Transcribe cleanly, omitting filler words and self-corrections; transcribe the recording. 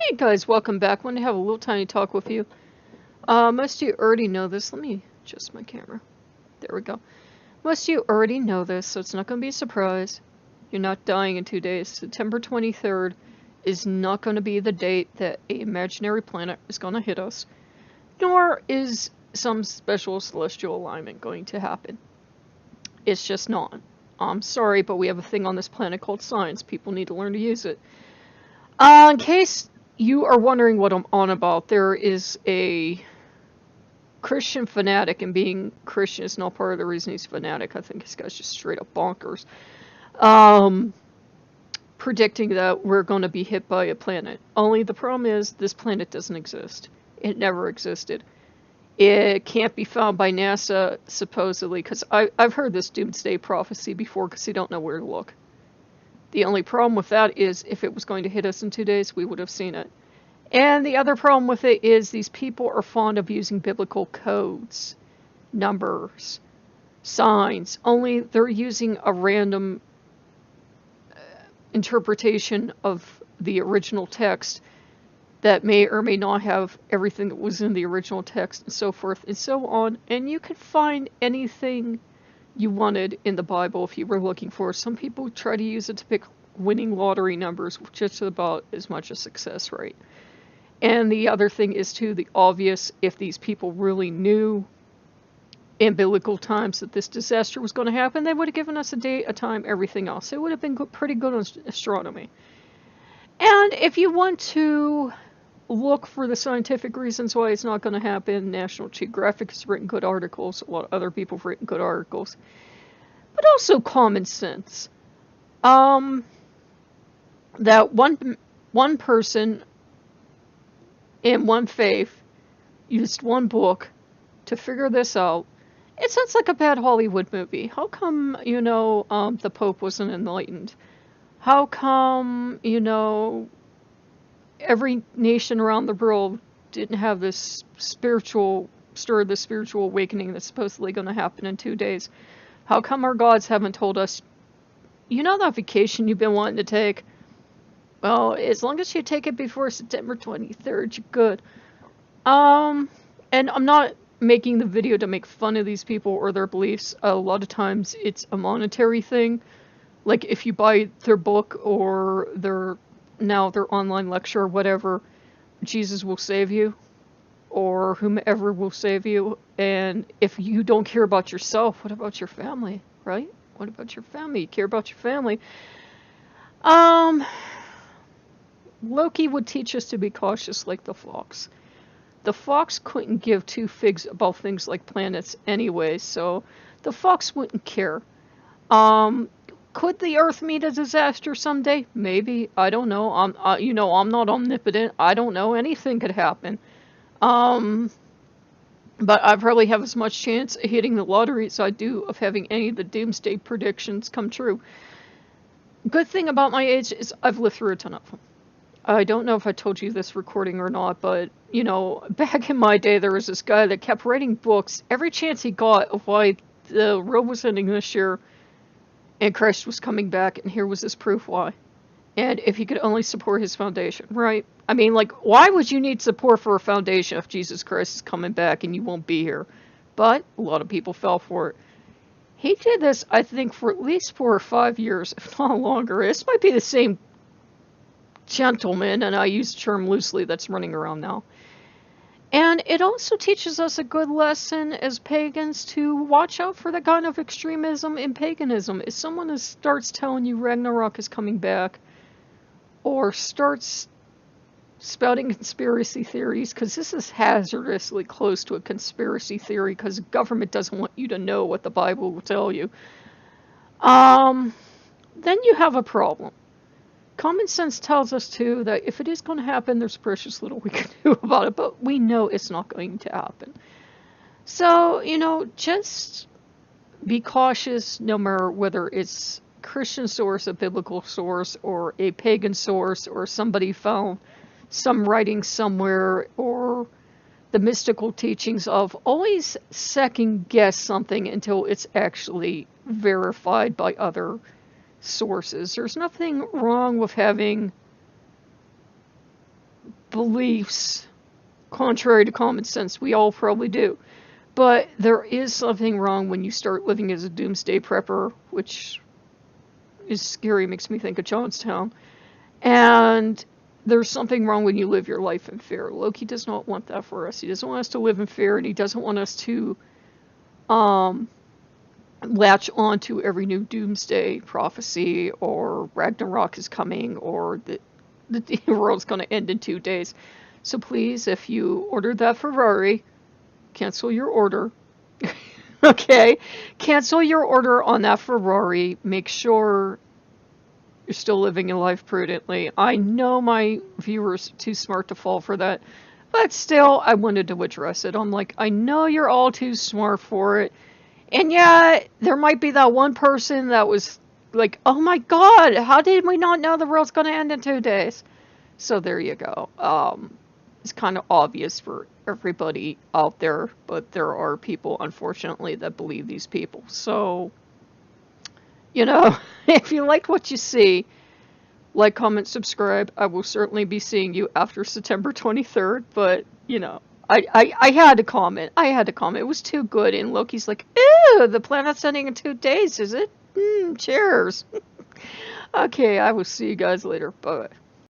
Hey guys, welcome back. Want to have a little tiny talk with you. Most of you already know this. Let me adjust my camera. There we go. Most of you already know this, so it's not going to be a surprise. You're not dying in 2 days. September 23rd is not going to be the date that an imaginary planet is going to hit us, nor is some special celestial alignment going to happen. It's just not. I'm sorry, but we have a thing on this planet called science. People need to learn to use it. In case you are wondering what I'm on about, there is a Christian fanatic, and being Christian is not part of the reason he's fanatic. I think this guy's just straight up bonkers. Predicting that we're going to be hit by a planet. Only the problem is this planet doesn't exist. It never existed. It can't be found by NASA, supposedly, because I've heard this Doomsday prophecy before because you don't know where to look. The only problem with that is if it was going to hit us in 2 days, we would have seen it. And the other problem with it is these people are fond of using biblical codes, numbers, signs, only they're using a random interpretation of the original text that may or may not have everything that was in the original text and so forth and so on. And you could find anything you wanted in the Bible if you were looking for. Some people try to use it to pick winning lottery numbers, which is about as much a success rate. And the other thing is, too, the obvious, if these people really knew in biblical times that this disaster was going to happen, they would have given us a date, a time, everything else. It would have been pretty good on astronomy. And if you want to look for the scientific reasons why it's not going to happen, National Geographic has written good articles, a lot of other people have written good articles, but also common sense. That one person in one faith used one book to figure this out. It sounds like a bad Hollywood movie. How come, the Pope wasn't enlightened? How come, every nation around the world didn't have this spiritual awakening that's supposedly going to happen in 2 days? How come our gods haven't told us, that vacation you've been wanting to take? Well, as long as you take it before September 23rd, you're good. And I'm not making the video to make fun of these people or their beliefs. A lot of times it's a monetary thing. Like if you buy their book or their online lecture or whatever, Jesus will save you, or whomever will save you. And if you don't care about yourself, what about your family, right? What about your family? You care about your family. Loki would teach us to be cautious like the fox. The fox couldn't give two figs about things like planets anyway, so the fox wouldn't care. Could the Earth meet a disaster someday? Maybe. I don't know. I'm not omnipotent. I don't know. Anything could happen. But I probably have as much chance of hitting the lottery as I do of having any of the Doomsday predictions come true. Good thing about my age is I've lived through a ton of them. I don't know if I told you this recording or not, but, back in my day, there was this guy that kept writing books every chance he got of why the world was ending this year and Christ was coming back, and here was this proof why. And if he could only support his foundation, right? I mean, why would you need support for a foundation if Jesus Christ is coming back and you won't be here? But a lot of people fell for it. He did this, I think, for at least 4 or 5 years, if not longer. This might be the same gentleman, and I use the term loosely, that's running around now. And it also teaches us a good lesson as pagans to watch out for the kind of extremism in paganism. If someone starts telling you Ragnarok is coming back, or starts spouting conspiracy theories, because this is hazardously close to a conspiracy theory, because the government doesn't want you to know what the Bible will tell you, then you have a problem. Common sense tells us, too, that if it is going to happen, there's precious little we can do about it, but we know it's not going to happen. So, just be cautious no matter whether it's a Christian source, a biblical source, or a pagan source, or somebody found some writing somewhere, or the mystical teachings of always second guess something until it's actually verified by other sources. There's nothing wrong with having beliefs contrary to common sense. We all probably do. But there is something wrong when you start living as a doomsday prepper, which is scary, makes me think of Johnstown. And there's something wrong when you live your life in fear. Loki does not want that for us. He doesn't want us to live in fear, and he doesn't want us to latch on to every new doomsday prophecy, or Ragnarok is coming, or the world's going to end in 2 days. So please, if you ordered that Ferrari, cancel your order. Okay? Cancel your order on that Ferrari. Make sure you're still living your life prudently. I know my viewers are too smart to fall for that, but still, I wanted to address it. I'm like, I know you're all too smart for it. And yeah, there might be that one person that was like, oh my god, how did we not know the world's going to end in 2 days? So there you go. It's kind of obvious for everybody out there, but there are people, unfortunately, that believe these people. So, you know, if you like what you see, like, comment, subscribe. I will certainly be seeing you after September 23rd, but, you know, I had to comment. I had to comment. It was too good, and Loki's like, ew, the planet's ending in 2 days, is it? Cheers. Okay, I will see you guys later. Bye.